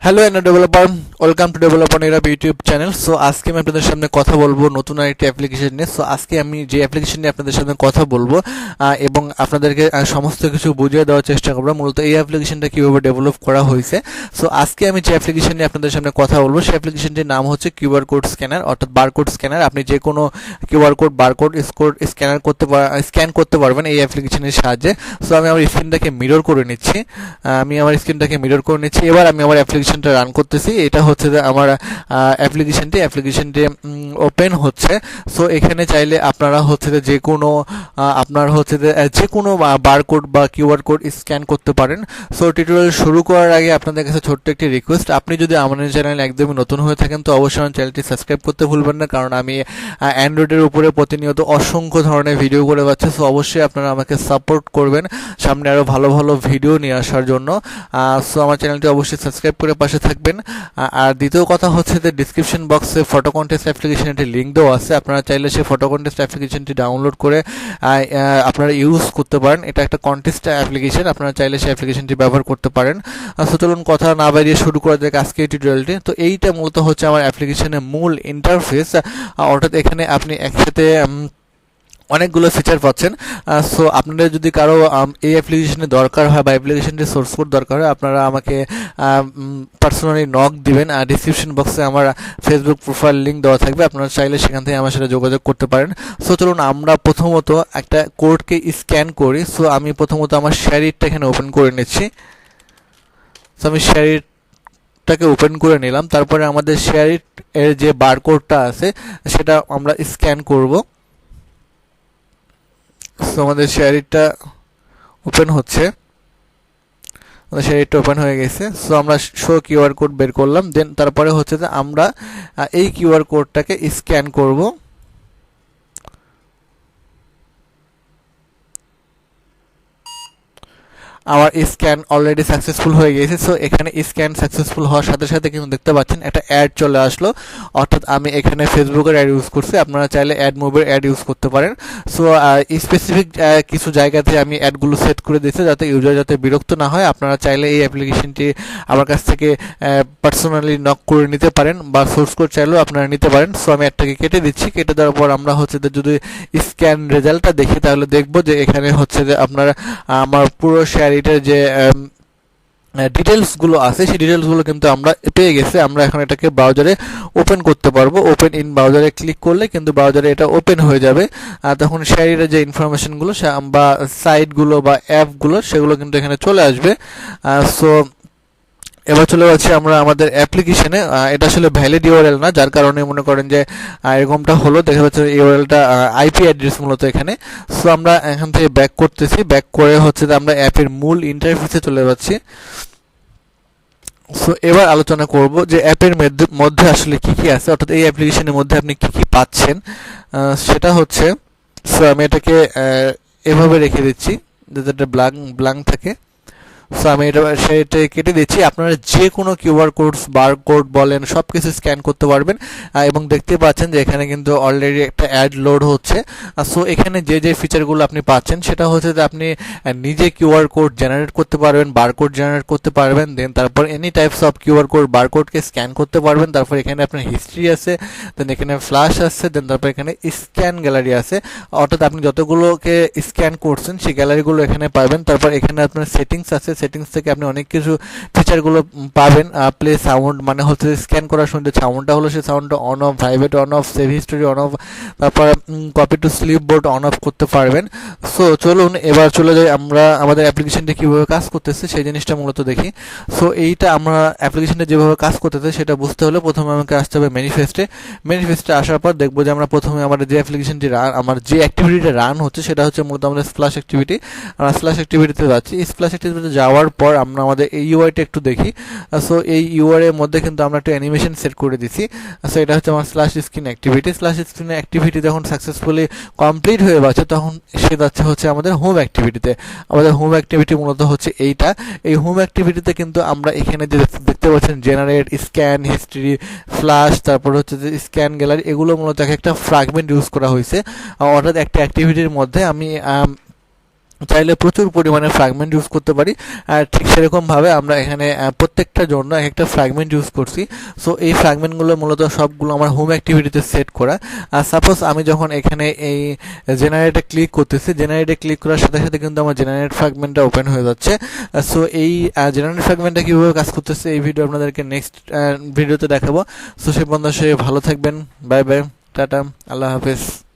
Hello and developer, welcome to developer নিরাপ YouTube channel. So আজকে আমি আপনাদের সামনে কথা বলবো নতুন আরেকটি অ্যাপ্লিকেশন নিয়ে। সো আজকে আমি যে অ্যাপ্লিকেশন নিয়ে আপনাদের সামনে কথা বলবো এবং আপনাদেরকে সমস্ত কিছু বুঝিয়ে দেওয়ার চেষ্টা করবো মূলত এই অ্যাপ্লিকেশনটা কীভাবে ডেভেলপ করা হয়েছে। সো আজকে আমি যে অ্যাপ্লিকেশন নিয়ে আপনাদের সামনে কথা বলবো সেই অ্যাপ্লিকেশনটির নাম হচ্ছে কিউআর কোড স্ক্যানার, অর্থাৎ বারকোড স্ক্যানার। আপনি যে কোনো কিউআর কোড বারকোড স্ক্যান করতে পারবেন এই অ্যাপ্লিকেশনের সাহায্যে। সো আমি আমার স্ক্রিনটাকে মিরর করে নিচ্ছি। এবার আমি আমার অ্যাপ্লিকেশনটা রান করতেছি। এটা হচ্ছে যে আমার অ্যাপ্লিকেশনটি ওপেন হচ্ছে। সো এখানে চাইলে আপনারা হচ্ছে যে যে কোনো বারকোড বা কিউআর কোড স্ক্যান করতে পারেন। সো টিউটোরিয়াল শুরু করার আগে আপনাদের কাছে ছোট্ট একটি রিকোয়েস্ট, আপনি যদি আমাদের চ্যানেল একদমই নতুন হয়ে থাকেন তো অবশ্যই আমার চ্যানেলটি সাবস্ক্রাইব করতে ভুলবেন না, কারণ আমি অ্যান্ড্রয়েডের উপরে প্রতিনিয়ত অসংখ্য ধরনের ভিডিও করে পাচ্ছি। সো অবশ্যই আপনারা আমাকে সাপোর্ট করবেন সামনে আরও ভালো ভালো ভিডিও নিয়ে আসার জন্য। সো আমার চ্যানেলটি অবশ্যই সাবস্ক্রাইব করে পাশে থাকবেন। আর দ্বিতীয় কথা হচ্ছে যে ডিসক্রিপশন বক্সে ফটো কন্টেস্ট অ্যাপ্লিকেশন একটি লিঙ্ক দেওয়া আছে। আপনারা চাইলে সেই ফটো কন্টেস্ট অ্যাপ্লিকেশনটি ডাউনলোড করে আপনারা ইউজ করতে পারেন। এটা একটা কন্টেস্ট অ্যাপ্লিকেশন, আপনারা চাইলে সেই অ্যাপ্লিকেশনটি ব্যবহার করতে পারেন। সো চলুন কথা না বাড়িয়ে শুরু করা যাক আজকে এই টিউটোরিয়ালটি। তো এইটা মূলত হচ্ছে আমার অ্যাপ্লিকেশনের মূল ইন্টারফেস, অর্থাৎ এখানে আপনি একসাথে অনেকগুলো ফিচার পাচ্ছেন। সো আপনাদের যদি কারো এই অ্যাপ্লিকেশনের দরকার হয় বা অ্যাপ্লিকেশনটির সোর্স কোড দরকার হয়, আপনারা আমাকে পার্সোনালি নক দিবেন। আর ডিসক্রিপশন বক্সে আমার ফেসবুক প্রোফাইল লিঙ্ক দেওয়া থাকবে, আপনারা চাইলে সেখান থেকে আমার সাথে যোগাযোগ করতে পারেন। সো চলুন আমরা প্রথমত একটা কোডকে স্ক্যান করি। সো আমি প্রথমত আমার শেয়ারিটটা এখানে ওপেন করে নিচ্ছি। সো আমি শেয়ারিটটাকে ওপেন করে নিলাম। তারপরে আমাদের শেয়ারিট এর যে বারকোডটা আছে সেটা আমরা স্ক্যান করব। সো আমাদের শেয়ারিটটা ওপেন হচ্ছে, আমাদের শেয়ারিটটা ওপেন হয়ে গেছে। সো আমরা শো কিউআর কোড বের করলাম, দেন তারপরে হচ্ছে যে আমরা এই কিউআর কোডটাকে স্ক্যান করব। আমার স্ক্যান অলরেডি সাকসেসফুল হয়ে গেছে। সো এখানে স্ক্যান সাকসেসফুল হওয়ার সাথে সাথে কিন্তু দেখতে পাচ্ছেন একটা অ্যাড চলে আসলো, অর্থাৎ আমি এখানে ফেসবুকের অ্যাড ইউজ করছি। আপনারা চাইলে অ্যাড মুভের অ্যাড ইউজ করতে পারেন। সো স্পেসিফিক কিছু জায়গাতে আমি অ্যাডগুলো সেট করে দিয়েছি যাতে ইউজার যাতে বিরক্ত না হয়। আপনারা চাইলে এই অ্যাপ্লিকেশনটি আমার কাছ থেকে পার্সোনালি নক করে নিতে পারেন বা সোর্স কোড চাইলেও আপনারা নিতে পারেন। সো আমি অ্যাডটাকে কেটে দিচ্ছি। কেটে দেওয়ার পর আমরা হচ্ছে যে যদি স্ক্যান রেজাল্টটা দেখি তাহলে দেখবো যে এখানে হচ্ছে যে আপনারা আমার পুরো শেয়ারিটের যে ডিটেলসগুলো আছে সেই ডিটেলসগুলো কিন্তু আমরা পেয়ে গেছি। আমরা এখন এটাকে ব্রাউজারে ওপেন করতে পারবো। ওপেন ইন ব্রাউজারে ক্লিক করলে কিন্তু ব্রাউজারে এটা ওপেন হয়ে যাবে। তখন শেয়ারিটের যে ইনফরমেশনগুলো বা সাইটগুলো বা অ্যাপগুলো সেগুলো কিন্তু এখানে চলে আসবে। সো এবার চলে যাচ্ছি আমরা আমাদের অ্যাপ্লিকেশনে। এটা আসলে ভ্যালিড ইউআরএল না, যার কারণে মনে করেন যে এরকমটা হলো। দেখা যাচ্ছে ইউআরএলটা আইপি অ্যাড্রেস মূলত এখানে। সো আমরা এখান থেকে ব্যাক করতেছি, ব্যাক করে হচ্ছে যে আমরা অ্যাপের মূল ইন্টারফেসে চলে যাচ্ছি। সো এবার আলোচনা করব যে অ্যাপের মধ্যে আসলে কি কি আছে, অর্থাৎ এই অ্যাপ্লিকেশনের মধ্যে আপনি কি কি পাচ্ছেন সেটা হচ্ছে। সো আমি এটাকে এভাবে রেখে দিচ্ছি যাতে এটা ব্ল্যাঙ্ক থাকে। সো আমি সেটা কেটে দিচ্ছি। আপনারা যে কোনো কিউআর কোড বারকোড বলেন সব কিছু স্ক্যান করতে পারবেন এবং দেখতে পাচ্ছেন যে এখানে কিন্তু অলরেডি একটা অ্যাড লোড হচ্ছে। সো এখানে যে ফিচারগুলো আপনি পাচ্ছেন সেটা হচ্ছে যে আপনি নিজে কিউআর কোড জেনারেট করতে পারবেন, বারকোড জেনারেট করতে পারবেন, দেন তারপর any types of QR code বারকোডকে স্ক্যান করতে পারবেন। তারপর এখানে আপনার হিস্ট্রি আছে, দেন এখানে ফ্ল্যাশ আছে, দেন তারপর এখানে স্ক্যান গ্যালারি আছে, অর্থাৎ আপনি যতগুলোকে স্ক্যান করছেন সেই গ্যালারিগুলো এখানে পাবেন। তারপর এখানে আপনার সেটিংস আছে, সেটিংস থেকে আপনি অনেক কিছু ফিচারগুলো পাবেন। প্লে সাউন্ড মানে হচ্ছে স্ক্যান করার সময় যে সাউন্ডটা হলো সেই সাউন্ডটা on off, vibrate on off, save history on off, তারপর copy to clipboard on off করতে পারবেন। সো চলুন এবার চলে যাই আমরা আমাদের অ্যাপ্লিকেশনটা কীভাবে কাজ করতেছে সেই জিনিসটা মূলত দেখি। সো এইটা আমরা অ্যাপ্লিকেশনটা যেভাবে কাজ করতেছে সেটা বুঝতে হলে প্রথমে আমাকে আসতে হবে ম্যানিফেস্টে আসার পর দেখবো যে আমরা প্রথমে আমাদের যে অ্যাপ্লিকেশনটি আমার যে অ্যাক্টিভিটিটা রান হচ্ছে সেটা হচ্ছে মূলত আমাদের স্প্ল্যাশ অ্যাক্টিভিটি। আমরা স্প্ল্যাশ অ্যাক্টিভিটিতে যাচ্ছি। স্প্ল্যাশ অ্যাক্টিভিটিতে যাওয়ার পর আমরা আমাদের এই ইউআইটা একটু দেখি। সো এই ইউআই এর মধ্যে কিন্তু আমরা একটা অ্যানিমেশন সেট করে দিছি। সো এটা হচ্ছে আমার স্ল্যাশ স্ক্রিন অ্যাক্টিভিটি যখন সাকসেসফুলি কমপ্লিট হয়ে যাচ্ছে তখন সে যাচ্ছে হচ্ছে আমাদের হোম অ্যাক্টিভিটিতে। আমাদের হোম অ্যাক্টিভিটি মূলত হচ্ছে এইটা। এই হোম অ্যাক্টিভিটিতে কিন্তু আমরা এখানে যে দেখতে পাচ্ছেন জেনারেট, স্ক্যান, হিস্ট্রি, ফ্ল্যাশ, তারপর হচ্ছে যে স্ক্যান গ্যালারি, এগুলো মূলত একটা ফ্র্যাগমেন্ট ইউজ করা হয়েছে। অর্থাৎ একটা অ্যাক্টিভিটির মধ্যে আমি চাইলে প্রচুর পরিমাণে ফ্র্যাগমেন্ট ইউজ করতে পারি। আর ঠিক সেরকমভাবে আমরা এখানে প্রত্যেকটার জন্য এক একটা ফ্র্যাগমেন্ট ইউজ করছি। সো এই ফ্র্যাগমেন্টগুলো মূলত সবগুলো আমার হোম অ্যাক্টিভিটিতে সেট করা। আর সাপোজ আমি যখন এখানে এই জেনারেটে ক্লিক করতেছি, জেনারেটে ক্লিক করার সাথে সাথে কিন্তু আমার জেনারেট ফ্র্যাগমেন্টটা ওপেন হয়ে যাচ্ছে। সো এই জেনারেট ফ্র্যাগমেন্টটা কীভাবে কাজ করতেছে এই ভিডিও আপনাদেরকে নেক্সট ভিডিওতে দেখাবো। সো সে পর্যন্ত সে ভালো থাকবেন। বাই বাই, টাটা, আল্লাহ হাফেজ।